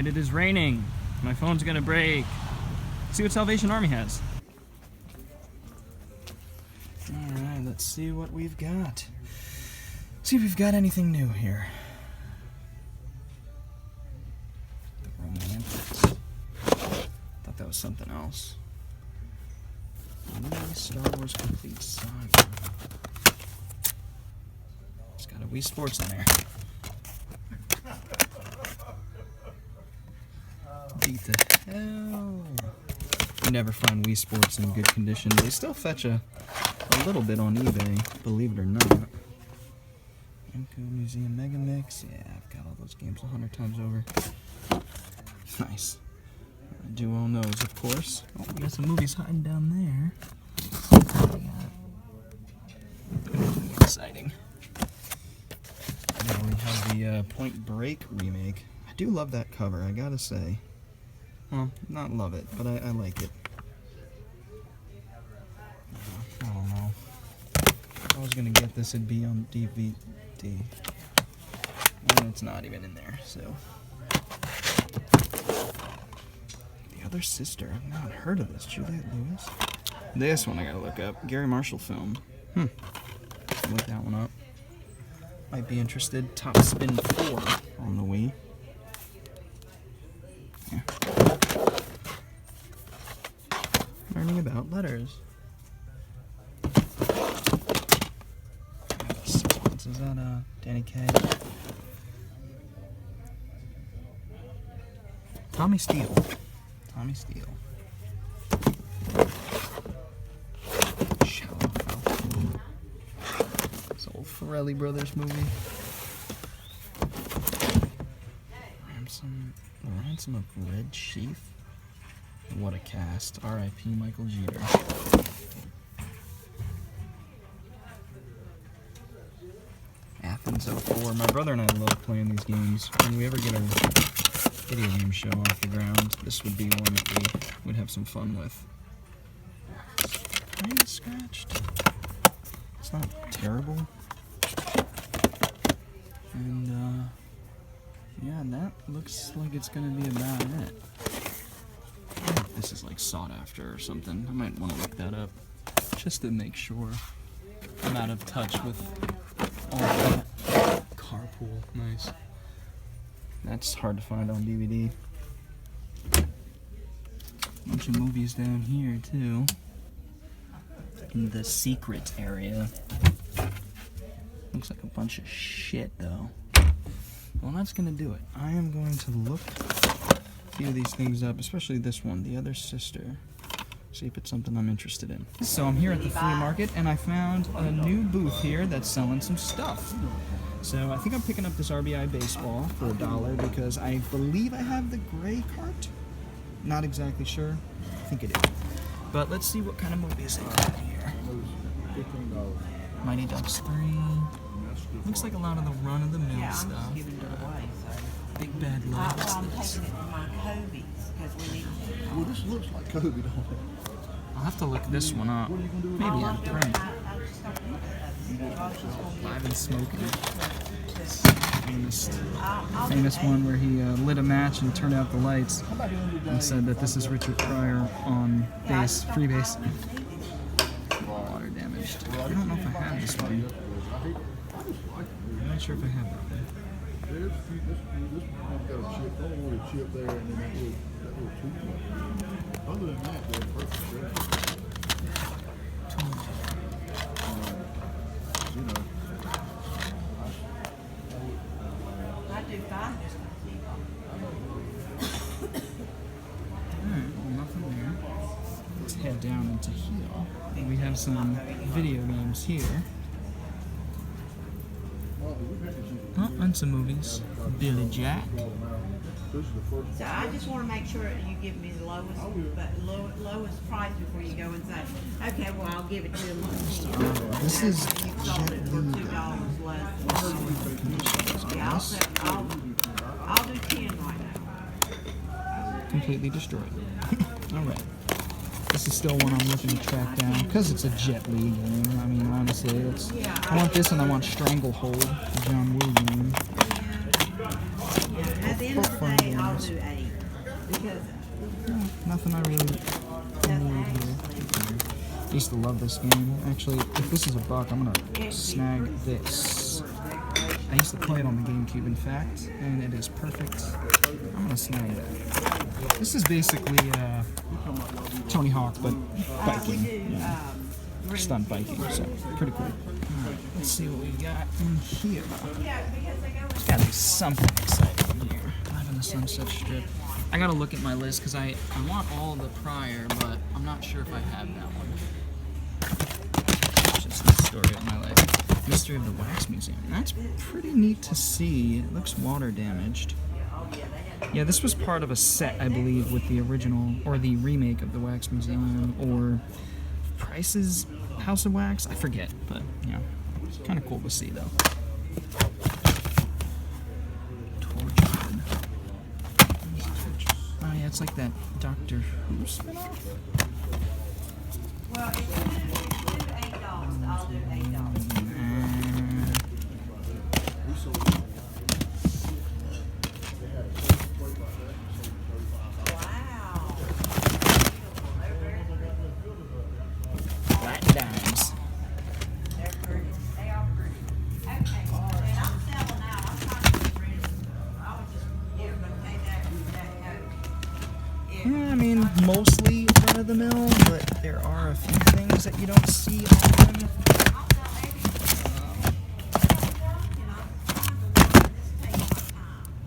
it is raining. My phone's gonna break. Let's see what Salvation Army has. Alright, let's see what we've got. See if we've got anything new here. The Romantics. Thought that was something else. Star Wars Complete Saga. It's got a Wii Sports on there. Beat the hell. You never find Wii Sports in good condition. They still fetch a little bit on eBay, believe it or not. Namco Museum Mega Mix. Yeah, I've got all those games 100 times over. Nice. I do own those, of course. Oh, we got some movies hiding down there. Exciting. Now we have the Point Break remake. I do love that cover, I gotta say. Well, not love it, but I like it. I don't know. If I was gonna get this, it'd be on DVD. And it's not even in there, so. The Other Sister. I've not heard of this. Juliette Lewis. This one I gotta look up. Gary Marshall film. Look that one up. Might be interested. Top Spin 4 on the Wii. Yeah. Learning about letters. Is that Danny Kaye? Tommy Steele. Tommy Steele. It's an old Farrelly Brothers movie. Ransom of Red Sheaf. What a cast. R.I.P. Michael Jeter. Athens 04. My brother and I love playing these games. When we ever get a video game show off the ground, this would be one that we would have some fun with. Kind of scratched. It's not terrible. And, yeah, that looks like it's gonna be about it. I don't know if this is like sought after or something. I might want to look that up just to make sure I'm out of touch with all that. Carpool, nice. That's hard to find on DVD. Bunch of movies down here too. In the secret area. Looks like a bunch of shit though. Well, that's gonna do it. I am going to look a few of these things up, especially this one, The Other Sister. See if it's something I'm interested in. So I'm here at the flea market and I found a new booth here that's selling some stuff. So I think I'm picking up this RBI baseball for $1 because I believe I have the gray cart. Not exactly sure. I think it is. But let's see what kind of movies they got here. Mighty Ducks 3. Looks like a lot of the run-of-the-mill stuff. Big Bad Lives. Well, this looks like Kobe, don't it? I'll have to look this one up. Maybe on print. Live and Smoking. Famous one where he lit a match and turned out the lights and said that this is Richard Pryor on base, free base. Water damaged. I don't know if I have this one. I'm not sure if I have that one. This one's got a chip. I don't want a chip there and then that little toothbrush. Other than that, they're perfect. You know. I do fine. Alright, well, nothing there. Let's head down into here. We have some video games here. Oh, and some movies. Billy Jack. So I just want to make sure that you give me the lowest, lowest price before you go and say, okay, well, I'll give it to him. This is You sold it for $2 less. Yeah, I'll do 10 right now. completely destroyed. Alright. This is still one I'm looking to track down because it's a Jet Li game. I mean, honestly, it's. I want this and I want Stranglehold, the John Woo game. At the end of the day, I'll games. do 8 because Nothing I really need here. I used to love this game. Actually, if this is a buck, I'm gonna snag this. I used to play it on the GameCube, in fact, and it is perfect. I'm gonna snag that. This is basically Tony Hawk, but biking. Stunt biking, so pretty cool. Alright, let's see what we got in here. There's gotta be something exciting in here. Live in the Sunset Strip. I gotta look at my list because I want all the prior, but I'm not sure if I have that one. It's just the story of my life. Mystery of the Wax Museum. That's pretty neat to see. It looks water damaged. Yeah, this was part of a set, I believe, with the original, or the remake of the Wax Museum, or Price's House of Wax. I forget, but yeah, it's kind of cool to see, though. Tortured. Oh yeah, it's like that Doctor Who spinoff. well, if you do $8, I'll do $8. Wow. Latin dimes. They're pretty. They are pretty. Okay. And I'm selling out. I'm trying to get rid of them. I was just, gonna take that coat. Yeah, I mean, mostly run of the mill, but there are a few things that you don't see often. I'll sell everything. This takes my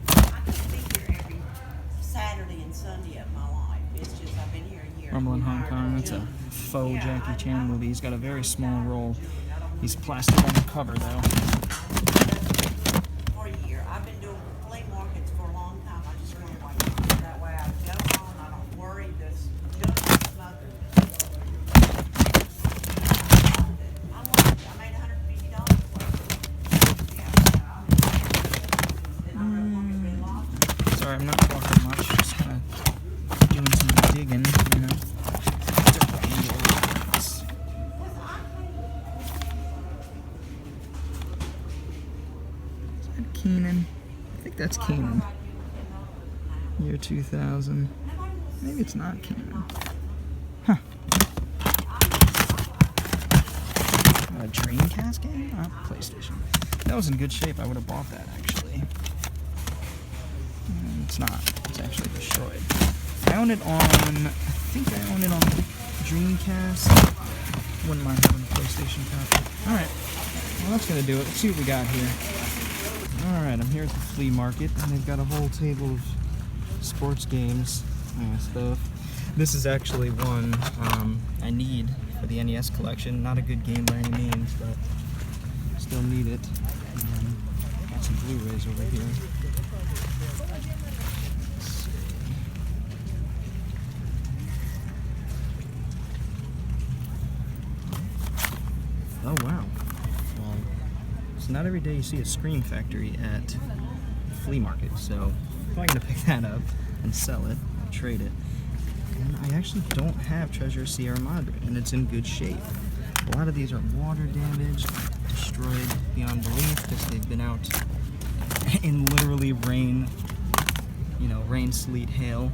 time. I could be here every Saturday and Sunday of my life. It's just I've been here a year. Rumble in Hong Kong, that's a faux Jackie Chan movie. He's got a very small role. He's plastic on the cover, though. For a year. I've been doing flea markets for a long time. I just want to wait. That way I go home, I don't worry. There's just nothing. I made $150 worth. Sorry, I'm not talking much. Just kind of doing some digging, you know. Is that Keenan? I think that's Keenan. Year 2000. Maybe it's not Keenan. Huh. A Dreamcast game? PlayStation. That was in good shape. I would have bought that, actually. It's not. It's actually destroyed. I own it on... I think I own it on Dreamcast. Wouldn't mind having a PlayStation copy. Alright. Well, that's going to do it. Let's see what we got here. Alright, I'm here at the flea market, and they've got a whole table of sports games and stuff. This is actually one I need for the NES collection. Not a good game by any means, but still need it. Got some Blu-rays over here. Oh wow. Well, it's not every day you see a Scream Factory at the flea market, so I'm probably gonna pick that up and sell it, or trade it. And I actually don't have Treasure Sierra Madre, and it's in good shape. A lot of these are water damaged, destroyed beyond belief because they've been out in literally rain, you know, rain, sleet, hail.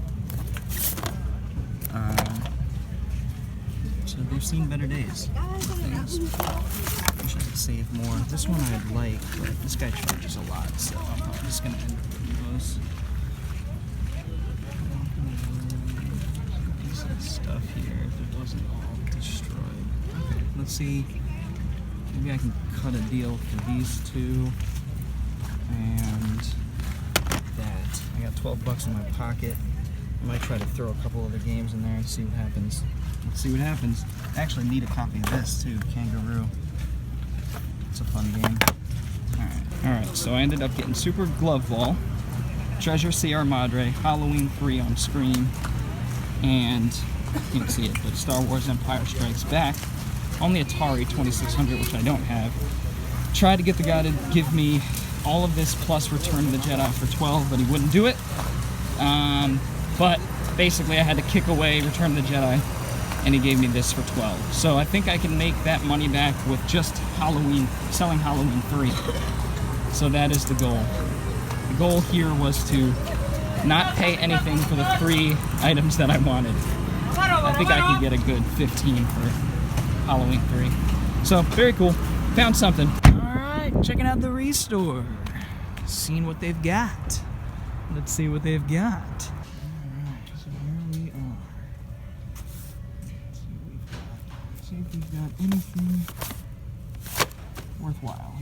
So they've seen better days. Things. Wish I could save more. This one I'd like, but this guy charges a lot, so I'm probably just gonna end up with those. Decent stuff here if it wasn't all destroyed. Okay, let's see. Maybe I can cut a deal for these two and that. I got 12 bucks in my pocket. I might try to throw a couple other games in there and see what happens. Let's see what happens. I actually need a copy of this too, Kangaroo. It's a fun game. Alright, so I ended up getting Super Glove Ball, Treasure Sierra Madre, Halloween 3 on Scream, and you can see it, but Star Wars Empire Strikes Back. Only Atari 2600, which I don't have. Tried to get the guy to give me all of this plus Return of the Jedi for 12, but he wouldn't do it. But basically I had to kick away Return of the Jedi, and he gave me this for 12. So I think I can make that money back with just Halloween, selling Halloween 3. So that is the goal. The goal here was to not pay anything for the 3 items that I wanted. I think I could get a good 15 for Halloween 3. So, very cool. Found something. Alright, checking out the ReStore. Seeing what they've got. Let's see what they've got. Alright, so here we are. Let's see if we've got anything worthwhile.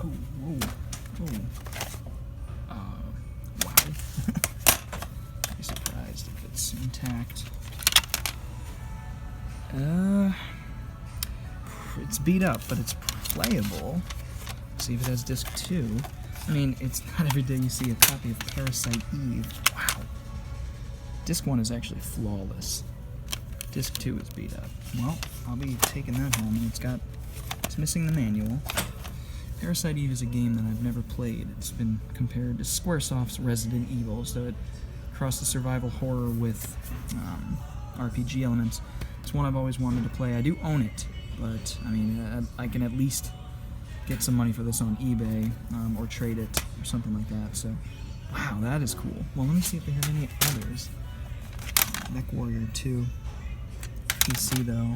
Oh, whoa, whoa. Wow. I'd be surprised if it's intact. It's beat up, but it's playable. See if it has disc 2. I mean, it's not every day you see a copy of Parasite Eve. Wow. Disc 1 is actually flawless. Disc 2 is beat up. Well, I'll be taking that home, and it's missing the manual. Parasite Eve is a game that I've never played. It's been compared to Squaresoft's Resident Evil, so it crossed the survival horror with RPG elements. It's one I've always wanted to play. I do own it, but I mean, I can at least get some money for this on eBay or trade it or something like that. So, wow, that is cool. Well, let me see if they have any others. Mech Warrior 2, PC though.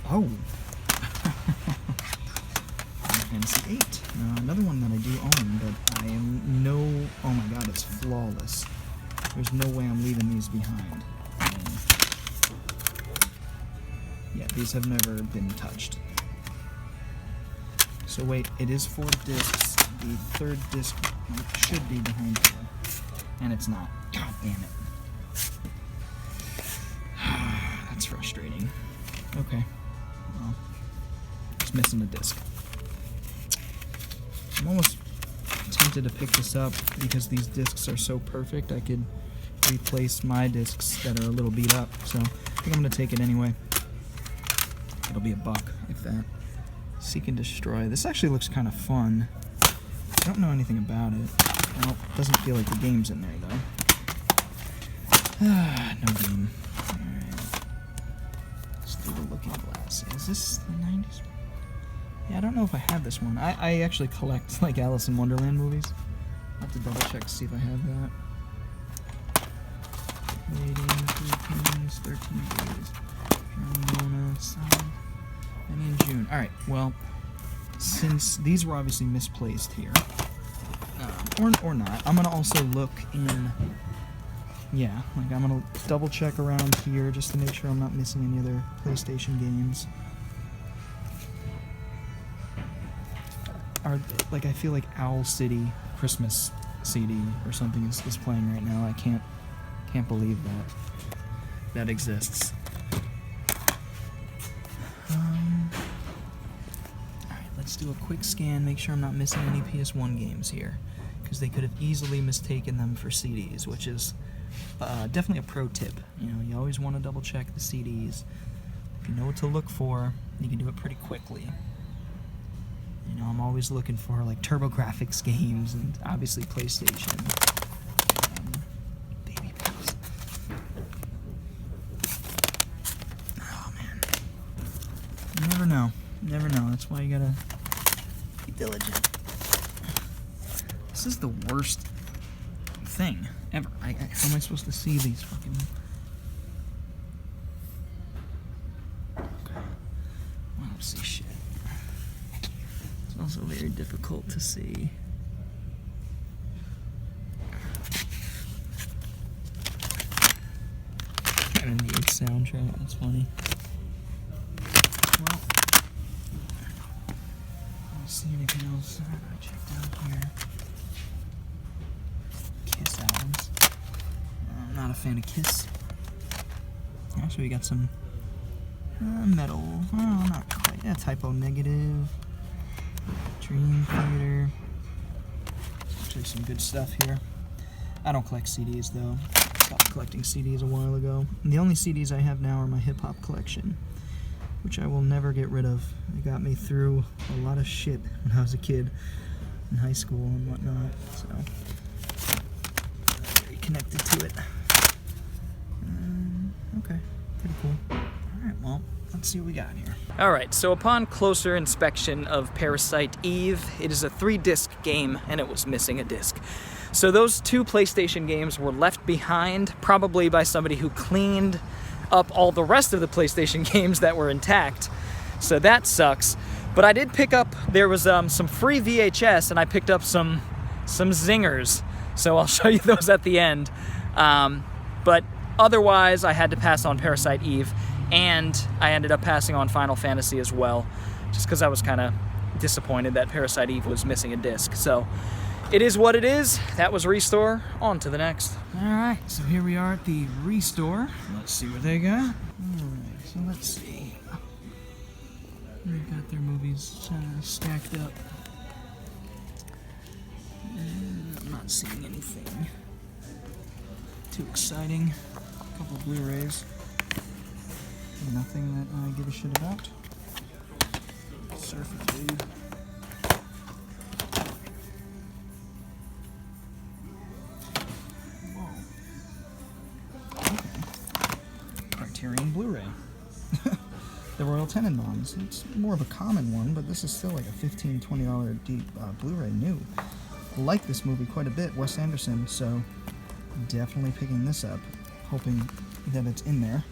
Oh! Fantasy 8. Another one that I do own, but I am no... Oh my god, it's flawless. There's no way I'm leaving these behind. Yeah, these have never been touched. So wait, it is 4 discs. The 3rd disc should be behind here. And it's not. God damn it. That's frustrating. Okay. Well, it's missing a disc. I'm almost tempted to pick this up because these discs are so perfect. I could replace my discs that are a little beat up. So I think I'm going to take it anyway. It'll be $1, if that. Seek and Destroy. This actually looks kind of fun. I don't know anything about it. Well, it doesn't feel like the game's in there, though. No game. Alright. Let's do the Looking Glass. Is this the 90s? Yeah, I don't know if I have this one. I actually collect, like, Alice in Wonderland movies. I'll have to double check to see if I have that. Waiting, 13 days, 13 days. And in June. Alright, well, since these were obviously misplaced here, or not, I'm going to also look in, yeah, like I'm going to double check around here just to make sure I'm not missing any other PlayStation games. Like, I feel like Owl City Christmas CD or something is playing right now. I can't believe that exists. Alright, let's do a quick scan, make sure I'm not missing any PS1 games here, because they could have easily mistaken them for CDs, which is definitely a pro tip. You know, you always want to double check the CDs. If you know what to look for, you can do it pretty quickly. You know, I'm always looking for, like, TurboGrafx games and obviously PlayStation. Baby Pals. Oh, man. You never know. You never know. That's why you gotta be diligent. This is the worst thing ever. How am I supposed to see these fucking... Okay. I don't see shit. It's also very difficult to see. And the soundtrack, that's funny. Well, I don't see anything else I checked out here. Kiss albums. I'm not a fan of Kiss. Actually, we got some metal. Oh, not quite. Yeah, Typo Negative. Dream Theater. Actually, some good stuff here. I don't collect CDs, though. Stopped collecting CDs a while ago. And the only CDs I have now are my hip-hop collection, which I will never get rid of. It got me through a lot of shit when I was a kid in high school and whatnot, so very connected to it. Okay, pretty cool. Alright, well, let's see what we got here. Alright, so upon closer inspection of Parasite Eve, it is a 3-disc game, and it was missing a disc. So those 2 PlayStation games were left behind, probably by somebody who cleaned up all the rest of the PlayStation games that were intact. So that sucks. But I did pick up, there was some free VHS, and I picked up some zingers. So I'll show you those at the end. But otherwise, I had to pass on Parasite Eve, and I ended up passing on Final Fantasy as well, just because I was kind of disappointed that Parasite Eve was missing a disc. So it is what it is. That was ReStore. On to the next. Alright, so here we are at the ReStore. Let's see what they got. Alright, so let's see. They've got their movies stacked up. I'm not seeing anything too exciting. A couple of Blu-rays. Nothing that I give a shit about. Surfer Food. Criterion Blu-ray. The Royal Tenenbaums. It's more of a common one, but this is still like a $15, $20 Blu-ray new. I like this movie quite a bit, Wes Anderson, so definitely picking this up, hoping that it's in there.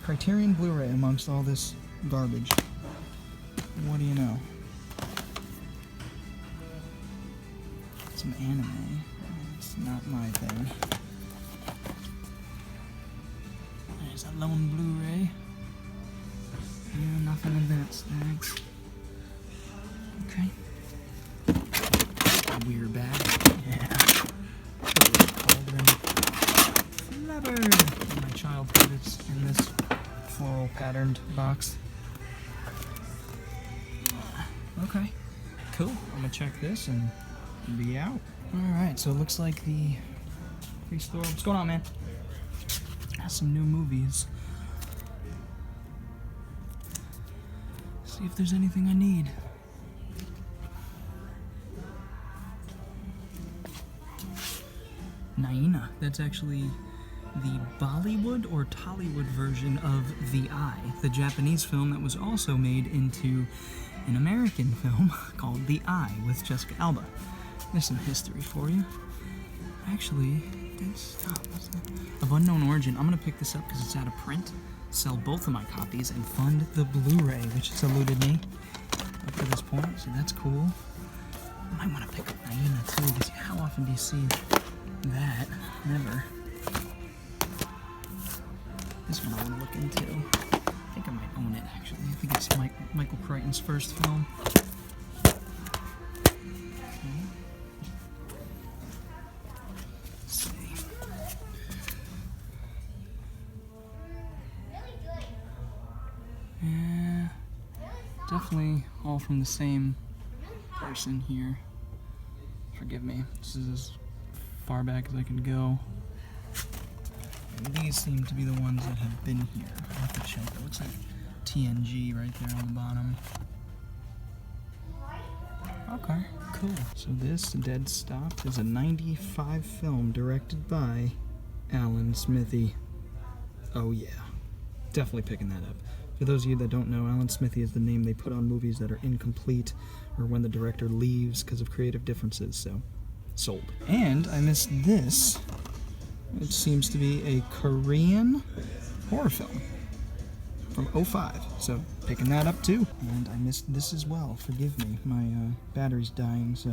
Criterion Blu-ray amongst all this garbage. What do you know? Some anime. It's not my thing. There's a lone Blu-ray. Yeah, nothing in that snags. Okay. A weird bag. Yeah. Clever. My childhood is in this floral patterned box. Okay. Cool. I'm gonna check this and be out. Alright, so it looks like the ReStore. What's going on, man? Has some new movies. See if there's anything I need. Naina. That's actually the Bollywood or Tollywood version of The Eye, the Japanese film that was also made into an American film called The Eye with Jessica Alba. There's some history for you. Actually, what's that? Of Unknown Origin. I'm gonna pick this up because it's out of print, sell both of my copies, and fund the Blu-ray, which has eluded me up to this point, so that's cool. I might want to pick up Naina too, because how often do you see that? Never. This one I want to look into. I think I might own it, actually. I think it's Michael Crichton's first film. Let's see. Yeah, definitely all from the same person here. Forgive me. This is as far back as I can go. And these seem to be the ones that have been here. I'll have to check. It looks like TNG right there on the bottom. Okay, cool. So this, Dead Stop, is a 95 film directed by Alan Smithy. Oh yeah, definitely picking that up. For those of you that don't know, Alan Smithy is the name they put on movies that are incomplete or when the director leaves because of creative differences, so sold. And I missed this. It seems to be a Korean horror film from '05, so picking that up too. And I missed this as well. Forgive me, my battery's dying, so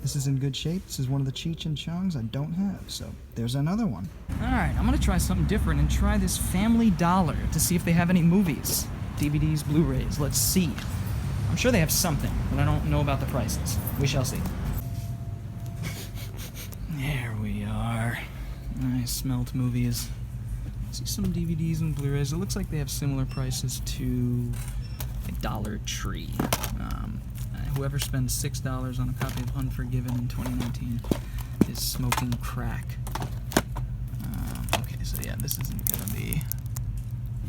this is in good shape. This is one of the Cheech and Chongs I don't have, so there's another one. Alright, I'm gonna try something different and try this Family Dollar to see if they have any movies, DVDs, Blu-rays. Let's see. I'm sure they have something, but I don't know about the prices. We shall see. There we are. Nice smelt movies. See some DVDs and Blu-rays. It looks like they have similar prices to a Dollar Tree. Whoever spends $6 on a copy of Unforgiven in 2019 is smoking crack. Okay, so yeah, this isn't gonna be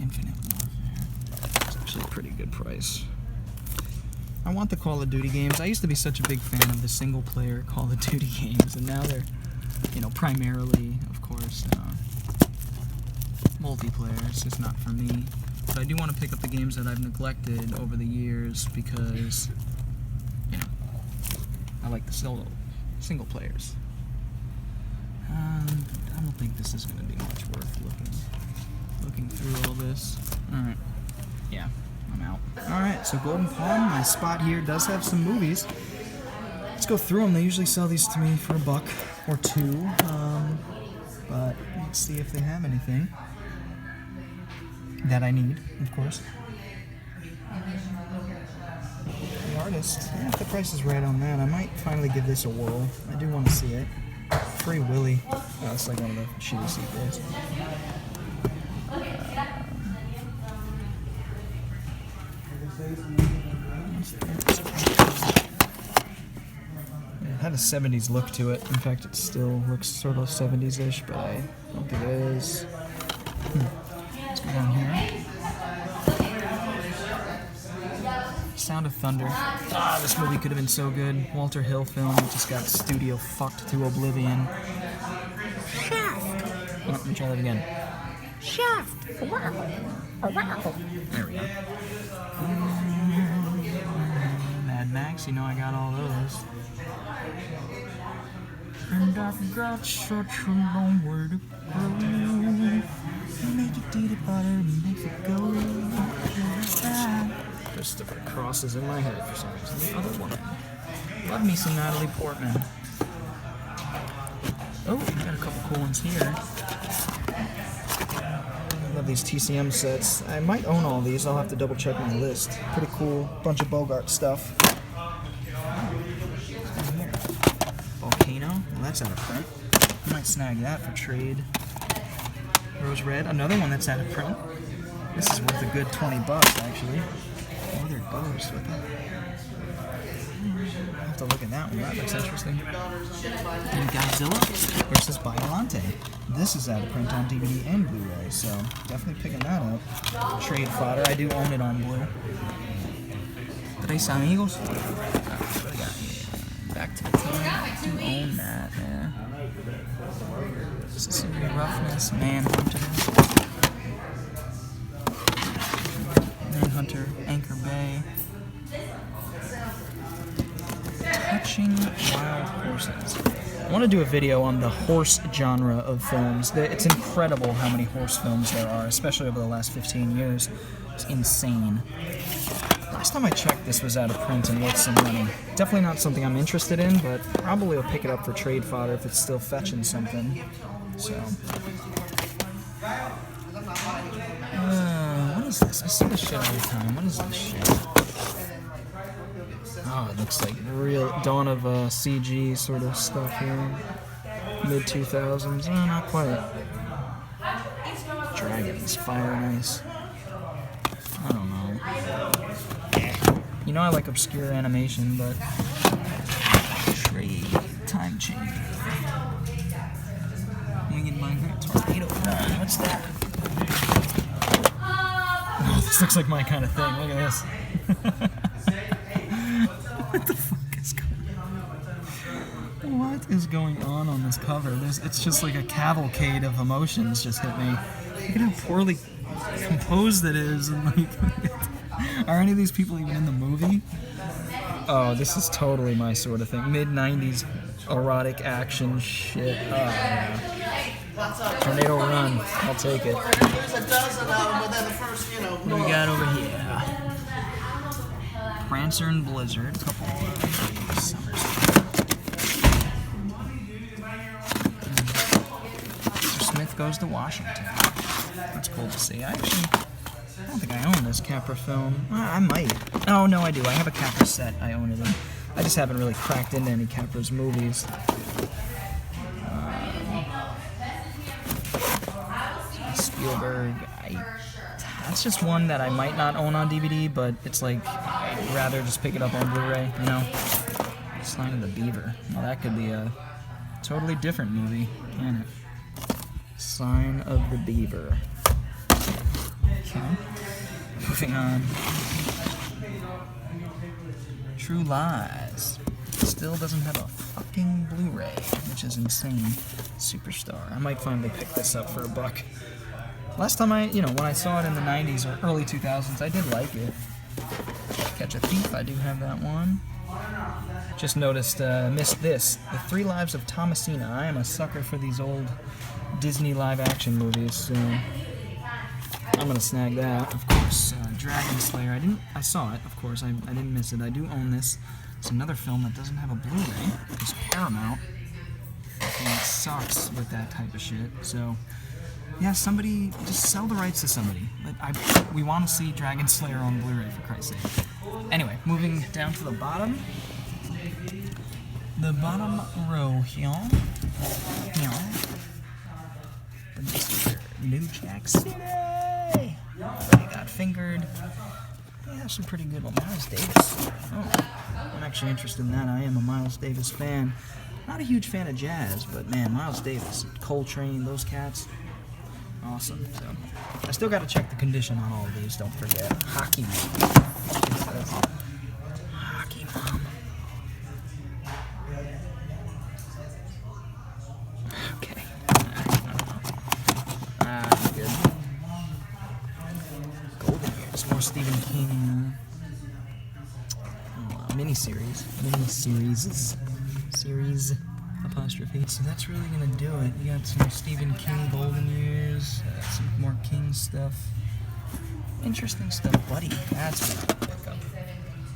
Infinite Warfare. It's actually a pretty good price. I want the Call of Duty games. I used to be such a big fan of the single-player Call of Duty games, and now they're, you know, primarily, of course, multiplayer. It's just not for me. But I do want to pick up the games that I've neglected over the years because, you know, I like the single players. I don't think this is going to be much worth looking through all this. Alright. Yeah, I'm out. Alright, so Golden Palm, my spot here, does have some movies. Let's go through them. They usually sell these to me for $1 or $2. But let's see if they have anything that I need, of course. The artist, yeah, if the price is right on that, I might finally give this a whirl. I do want to see it. Free Willy. Oh, it's like one of the shitty sequels. It had a 70s look to it. In fact, it still looks sort of 70s-ish, but I don't think it is. Let's go down here. Sound of Thunder. Ah, this movie could have been so good. Walter Hill film. It just got studio fucked to oblivion. Shaft! Oh, let me try that again. Shaft! Wow! Wow! There we go. Mad Max, you know I got all those. And I've got such a long way to go. Make it do the butter, makes it go. Christopher Cross is in my head for some reason. The other woman. Love me some Natalie Portman. Oh, got a couple cool ones here. Love these TCM sets. I might own all these. I'll have to double check my list. Pretty cool. Bunch of Bogart stuff. Here. Volcano. Well, that's out of print. I might snag that for trade. Rose Red. Another one that's out of print. This is worth a good $20 actually. Oh, there goes with it. I'll have to look at that one. That looks interesting. And Godzilla versus Biollante. This is out of print on DVD and Blu-ray, so definitely picking that up. Trade fodder. I do own it on blue. Tres Amigos. What do we got here? Back to the team. I do own that, man. Mississippi Roughness. Manhunter. Manhunter. Anchor Bay. Touching Wild Horses. I want to do a video on the horse genre of films. It's incredible how many horse films there are, especially over the last 15 years. It's insane. Last time I checked, this was out of print and worth some money. Definitely not something I'm interested in, but probably will pick it up for trade fodder if it's still fetching something. So. What is this? I see this shit all the time. What is this shit? Oh, it looks like real dawn of CG sort of stuff here. Mid-2000s. Oh, not quite. Dragons, Fire and Ice. I don't know. You know I like obscure animation, but... Trade. Time changer. Winged Migrant Tornado Run. What's that? Oh, this looks like my kind of thing. Look at this. What the fuck is going on? What is going on this cover? It's just like a cavalcade of emotions just hit me. Look at how poorly composed it is. And like, are any of these people even in the movie? Oh, this is totally my sort of thing. Mid-90s erotic action shit. Oh, yeah. Tornado Run. I'll take it. What do we got over here? Prancer and Blizzard. A couple of summers. Mr. Smith Goes to Washington. That's cool to see. I don't think I own this Capra film. I might. Oh, no, I do. I have a Capra set. I own it in. I just haven't really cracked into any Capra's movies. Spielberg. That's just one that I might not own on DVD, but it's like, I'd rather just pick it up on Blu-ray, you know? Sign of the Beaver. Well, that could be a totally different movie, can't it? Sign of the Beaver. Okay. Moving on. True Lies. Still doesn't have a fucking Blu-ray, which is insane. Superstar. I might finally pick this up for $1. Last time when I saw it in the 90s or early 2000s, I did like it. Catch a Thief, I do have that one. Just noticed, missed this. The 3 Lives of Thomasina. I am a sucker for these old Disney live-action movies, so I'm gonna snag that. Of course, Dragon Slayer. I saw it, of course. I didn't miss it. I do own this. It's another film that doesn't have a Blu-ray. It's Paramount. And it sucks with that type of shit. So, yeah, somebody just sell the rights to somebody. We want to see Dragon Slayer on Blu-ray, for Christ's sake. Anyway, moving down to the bottom. The bottom row here. New Jack City. They got Fingered. They have some pretty good ones. Miles Davis. Oh, I'm actually interested in that. I am a Miles Davis fan. Not a huge fan of jazz, but man, Miles Davis, Coltrane, those cats, awesome. So I still got to check the condition on all of these. Don't forget, Hockey Mom. Hockey Mom. Okay. Good. Golden Years, more Stephen King. Miniseries. Series apostrophe. So that's really gonna do it. You got some Stephen King Golden Years, some more King stuff. Interesting stuff, Buddy. That's what I'm gonna pick up.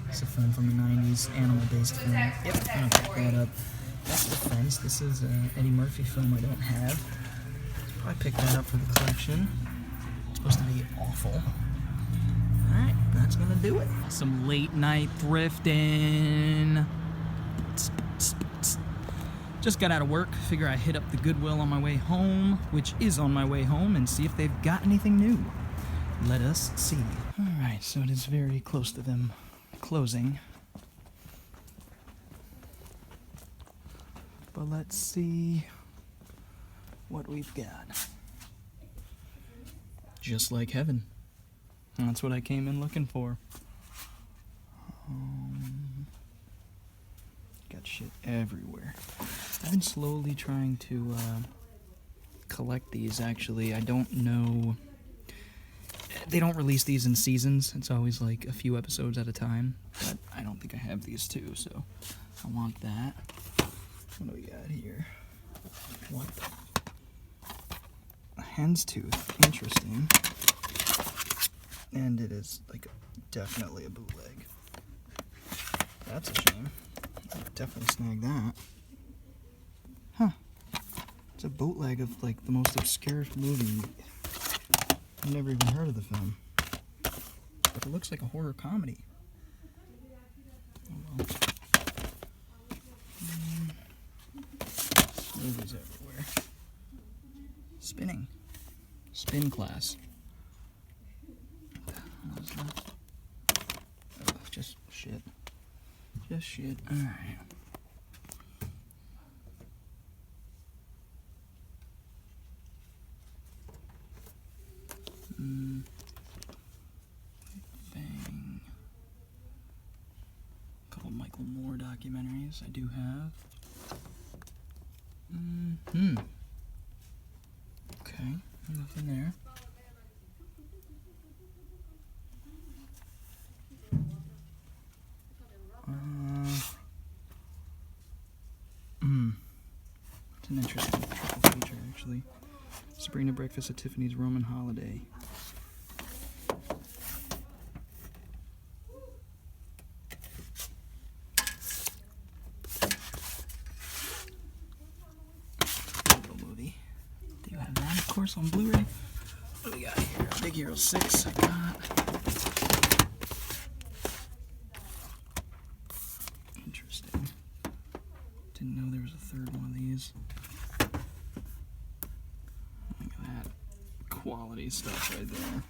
It's a film from the 90s, animal-based film. Yep, I'm gonna pick that up. That's Defense. This is an Eddie Murphy film I don't have. Probably pick that up for the collection. It's supposed to be awful. Alright, that's gonna do it. Some late night thrifting. Just got out of work, figure I'd hit up the Goodwill on my way home, which is on my way home, and see if they've got anything new. Let us see. Alright, so it is very close to them closing. But let's see what we've got. Just like heaven. That's what I came in looking for. Got shit everywhere. I've been slowly trying to collect these, actually. I don't know. They don't release these in seasons. It's always like a few episodes at a time. But I don't think I have these too, so I want that. What do we got here? What? A hen's tooth. Interesting. And it is like definitely a bootleg. That's a shame. I'd definitely snag that. Huh. It's a bootleg of like the most obscure movie. I've never even heard of the film. But it looks like a horror comedy. Oh well. Movies everywhere. Spinning. Spin Class. What is that? Oh, just shit. Just shit. Alright. Bang. A couple Michael Moore documentaries I do have. Okay, nothing there. It's an interesting triple feature, actually. Sabrina Breakfast at Tiffany's Roman Holiday. Movie. Do you have that, of course, on Blu-ray? What do we got here? Big Hero 6 I got. Interesting. Didn't know there was a third one of these. Look at that quality stuff right there.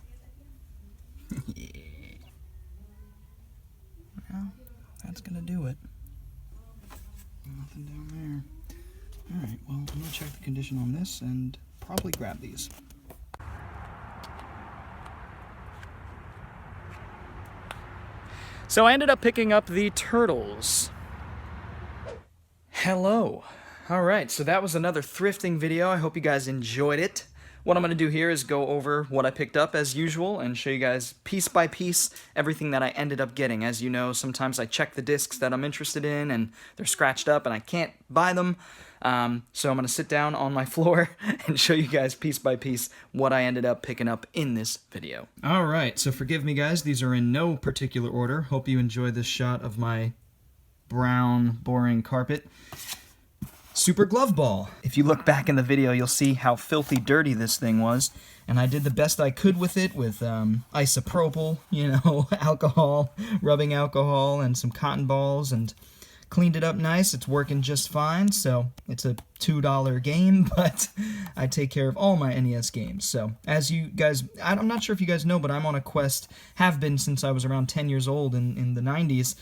Yeah. Well, that's gonna do it. Nothing down there. Alright, well, I'm gonna check the condition on this and probably grab these. So I ended up picking up the turtles. Hello. Alright, so that was another thrifting video. I hope you guys enjoyed it. what I'm going to do here is go over what I picked up as usual and show you guys piece by piece everything that I ended up getting. As you know, sometimes I check the discs that I'm interested in and they're scratched up and I can't buy them. So I'm going to sit down on my floor and show you guys piece by piece what I ended up picking up in this video. Alright, so forgive me guys, these are in no particular order. Hope you enjoy this shot of my brown, boring carpet. Super glove ball. If you look back in the video, you'll see how filthy dirty this thing was. And I did the best I could with it with isopropyl, alcohol, rubbing alcohol, and some cotton balls, and cleaned it up nice. It's working just fine, so it's a $2 game, but I take care of all my NES games. So, as you guys, I'm not sure if you guys know, but I'm on a quest, have been since I was around 10 years old in the 90s,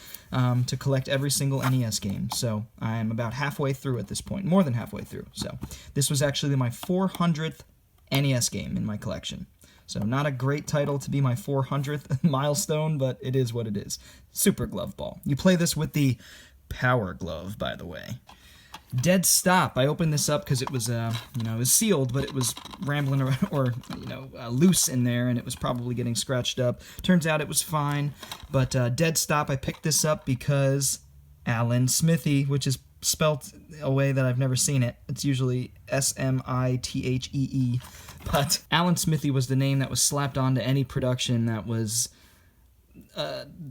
to collect every single NES game. So, I'm about halfway through at this point, more than halfway through. So, this was actually my 400th NES game in my collection. So, not a great title to be my 400th milestone, but it is what it is. Super glove ball. You play this with the Power Glove, by the way. Dead Stop. I opened this up because it was, it was sealed, but it was rambling around, or, loose in there, and it was probably getting scratched up. Turns out it was fine, but Dead Stop, I picked this up because Alan Smithy, which is spelt a way that I've never seen it. It's usually S-M-I-T-H-E-E, but Alan Smithy was the name that was slapped onto any production that was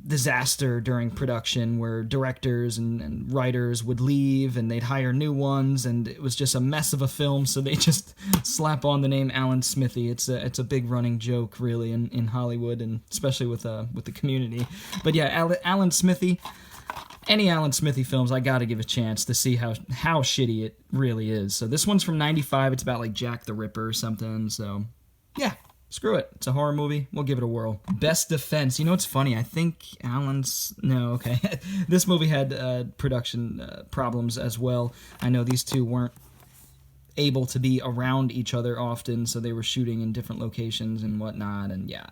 disaster during production, where directors and writers would leave and they'd hire new ones, and it was just a mess of a film, so they just slap on the name Alan Smithy. It's a big running joke, really, in Hollywood, and especially with the community. But yeah, Alan Smithy, any Alan Smithy films, I gotta give a chance to see how shitty it really is. So this one's from 95, it's about like Jack the Ripper or something, so yeah. Screw it. It's a horror movie. We'll give it a whirl. Best Defense. You know what's funny? I think No, okay. This movie had production problems as well. I know these two weren't able to be around each other often, so they were shooting in different locations and whatnot, and yeah,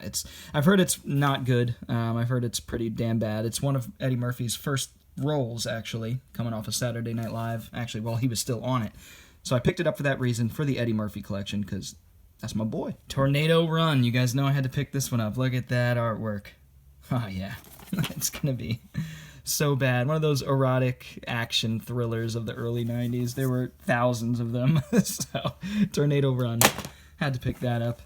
I've heard it's not good. I've heard it's pretty damn bad. It's one of Eddie Murphy's first roles, actually, coming off of Saturday Night Live, actually, while he was still on it. So I picked it up for that reason, for the Eddie Murphy collection, because that's my boy. Tornado Run. You guys know I had to pick this one up. Look at that artwork. Oh, yeah. It's gonna be so bad. One of those erotic action thrillers of the early 90s. There were thousands of them. So, Tornado Run. Had to pick that up.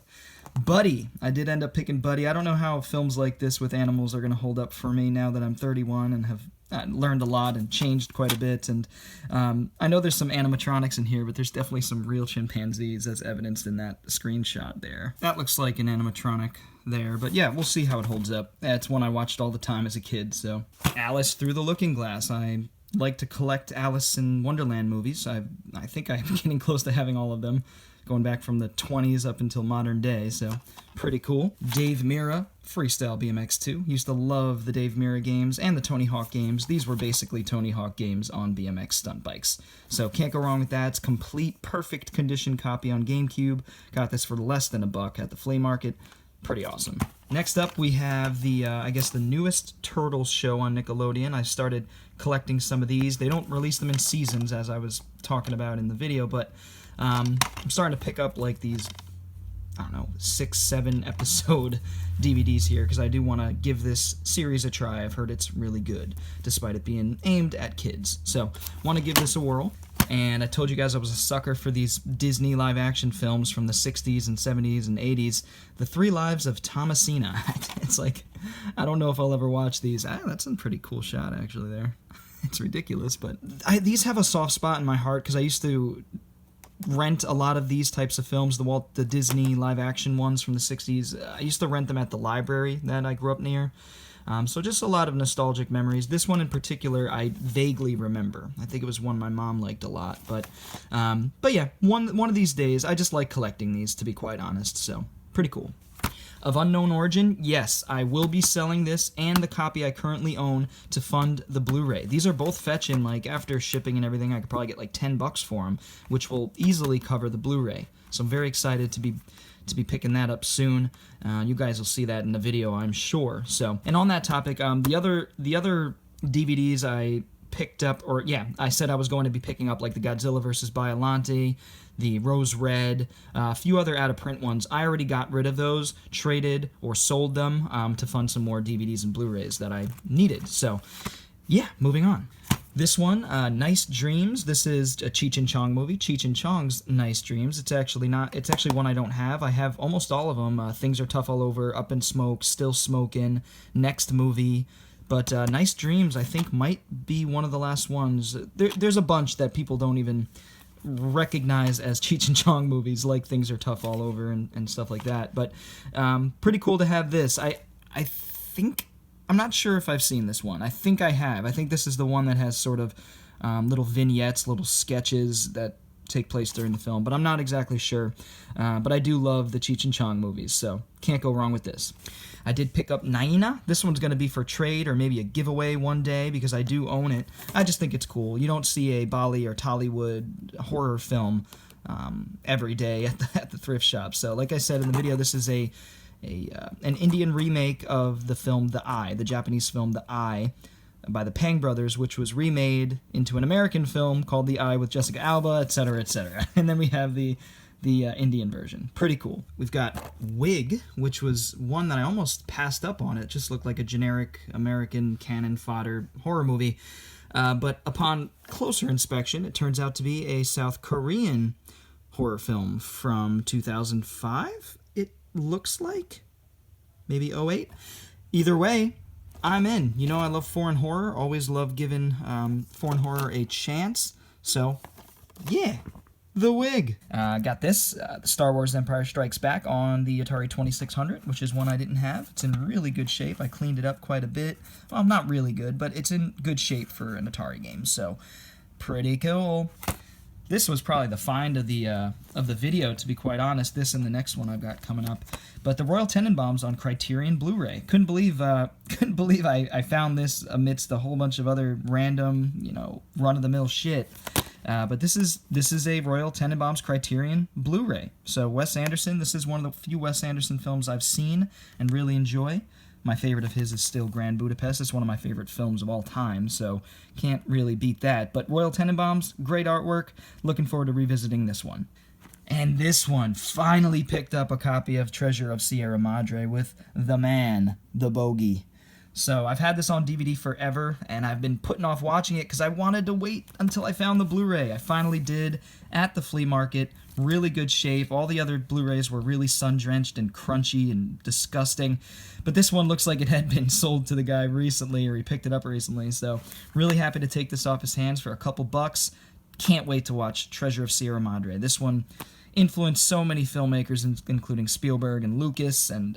Buddy. I did end up picking Buddy. I don't know how films like this with animals are going to hold up for me now that I'm 31 and have learned a lot and changed quite a bit. And I know there's some animatronics in here, but there's definitely some real chimpanzees, as evidenced in that screenshot there. That looks like an animatronic there, but yeah, we'll see how it holds up. It's one I watched all the time as a kid, so. Alice Through the Looking Glass. I like to collect Alice in Wonderland movies. I think I'm getting close to having all of them, going back from the 20s up until modern day, so pretty cool. Dave Mirra, Freestyle BMX 2. Used to love the Dave Mirra games and the Tony Hawk games. These were basically Tony Hawk games on BMX stunt bikes. So can't go wrong with that. It's complete, perfect condition copy on GameCube. Got this for less than $1 at the flea market. Pretty awesome. Next up, we have the, I guess, the newest Turtles show on Nickelodeon. I started collecting some of these. They don't release them in seasons, as I was talking about in the video, but I'm starting to pick up, like, these, I don't know, 6-7 episode DVDs here, because I do want to give this series a try. I've heard it's really good, despite it being aimed at kids. So, want to give this a whirl. And I told you guys I was a sucker for these Disney live-action films from the 60s and 70s and 80s. The 3 Lives of Thomasina. It's like, I don't know if I'll ever watch these. That's a pretty cool shot, actually, there. It's ridiculous, but these have a soft spot in my heart, because I used to rent a lot of these types of films, the Disney live-action ones from the 60s. I used to rent them at the library that I grew up near. So just a lot of nostalgic memories. This one in particular, I vaguely remember. I think it was one my mom liked a lot. But yeah, one of these days, I just like collecting these, to be quite honest. So, pretty cool. Of Unknown Origin, yes, I will be selling this and the copy I currently own to fund the Blu-ray. These are both fetching, like, after shipping and everything, I could probably get like $10 for them, which will easily cover the Blu-ray. So I'm very excited to be picking that up soon. You guys will see that in the video, I'm sure. So, and on that topic, the other DVDs I picked up, or yeah, I said I was going to be picking up, like the Godzilla vs. Biollante, the rose red, a few other out-of-print ones. I already got rid of those, traded or sold them to fund some more DVDs and Blu-rays that I needed. So, yeah, moving on. This one, Nice Dreams. This is a Cheech and Chong movie. Cheech and Chong's Nice Dreams. It's actually one I don't have. I have almost all of them. Things Are Tough All Over, Up in Smoke, Still Smokin', Next Movie. But Nice Dreams, I think, might be one of the last ones. There's a bunch that people don't even recognize as Cheech and Chong movies, like Things Are Tough All Over and stuff like that. But pretty cool to have this. I think... I'm not sure if I've seen this one. I think I have. I think this is the one that has sort of little vignettes, little sketches that take place during the film, but I'm not exactly sure. But I do love the Cheech and Chong movies, so can't go wrong with this. I did pick up Naina. This one's going to be for trade or maybe a giveaway one day because I do own it. I just think it's cool. You don't see a Bolly or Tollywood horror film every day at the thrift shop. So like I said in the video, this is an Indian remake of the film The Eye, the Japanese film The Eye, by the Pang brothers, which was remade into an American film called The Eye with Jessica Alba, etc., etc. And then we have the Indian version. Pretty cool. We've got Wig, which was one that I almost passed up on. It just looked like a generic American cannon fodder horror movie. But upon closer inspection, it turns out to be a South Korean horror film from 2005. Looks like maybe 08. Either way, I'm in. You know, I love foreign horror, always love giving foreign horror a chance, so yeah, The Wig. Got this, the Star Wars Empire Strikes Back on the Atari 2600, which is one I didn't have. It's in really good shape. I cleaned it up quite a bit. Well, not really good, but it's in good shape for an Atari game, so pretty cool. This was probably the find of the video, to be quite honest. This and the next one I've got coming up. But the Royal Tenenbaums on Criterion Blu-ray. Couldn't believe I found this amidst a whole bunch of other random, run-of-the-mill shit. But this is a Royal Tenenbaums Criterion Blu-ray. So Wes Anderson. This is one of the few Wes Anderson films I've seen and really enjoy. My favorite of his is still Grand Budapest. It's one of my favorite films of all time, so can't really beat that. But Royal Tenenbaums, great artwork. Looking forward to revisiting this one. And this one, finally picked up a copy of Treasure of Sierra Madre with the man, the bogey. So I've had this on DVD forever, and I've been putting off watching it because I wanted to wait until I found the Blu-ray. I finally did at the flea market. Really good shape. All the other Blu-rays were really sun-drenched and crunchy and disgusting. But this one looks like it had been sold to the guy recently, or he picked it up recently. So really happy to take this off his hands for a couple bucks. Can't wait to watch Treasure of Sierra Madre. This one influenced so many filmmakers, including Spielberg and Lucas, and,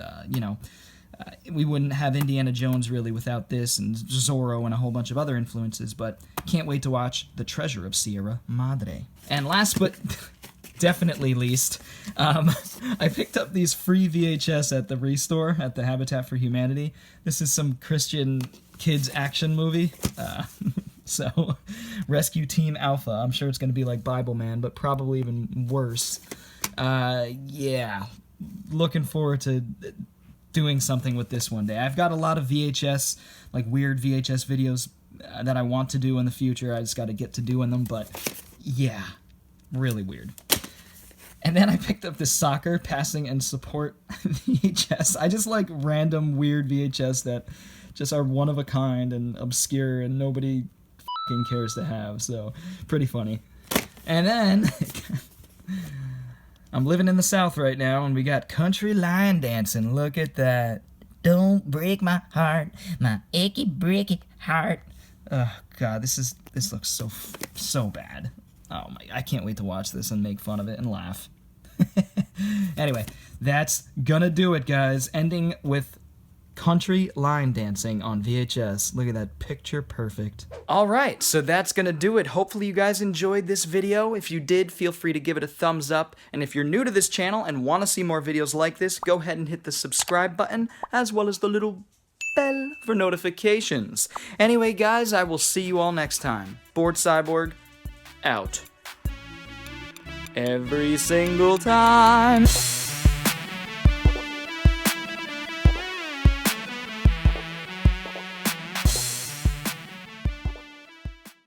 we wouldn't have Indiana Jones really without this, and Zorro and a whole bunch of other influences, but can't wait to watch The Treasure of Sierra Madre. And last but definitely least, I picked up these free VHS at the ReStore at the Habitat for Humanity. This is some Christian kids action movie. So, Rescue Team Alpha. I'm sure it's going to be like Bible Man, but probably even worse. Yeah, looking forward to doing something with this one day. I've got a lot of VHS, like weird VHS videos that I want to do in the future. I just got to get to doing them, but yeah, really weird. And then I picked up this soccer passing and support VHS. I just like random weird VHS that just are one of a kind and obscure and nobody fucking cares to have, so pretty funny. And then I'm living in the South right now, and we got country line dancing. Look at that. Don't break my heart, my achy breaky heart. Oh God, this looks so bad. Oh my, I can't wait to watch this and make fun of it and laugh. Anyway, that's gonna do it, guys. Ending with country line dancing on VHS. Look at that, picture perfect. Alright, so that's gonna do it. Hopefully you guys enjoyed this video. If you did, feel free to give it a thumbs up. And if you're new to this channel and want to see more videos like this, go ahead and hit the subscribe button, as well as the little bell for notifications. Anyway, guys, I will see you all next time. Bored Cyborg, out. Every single time.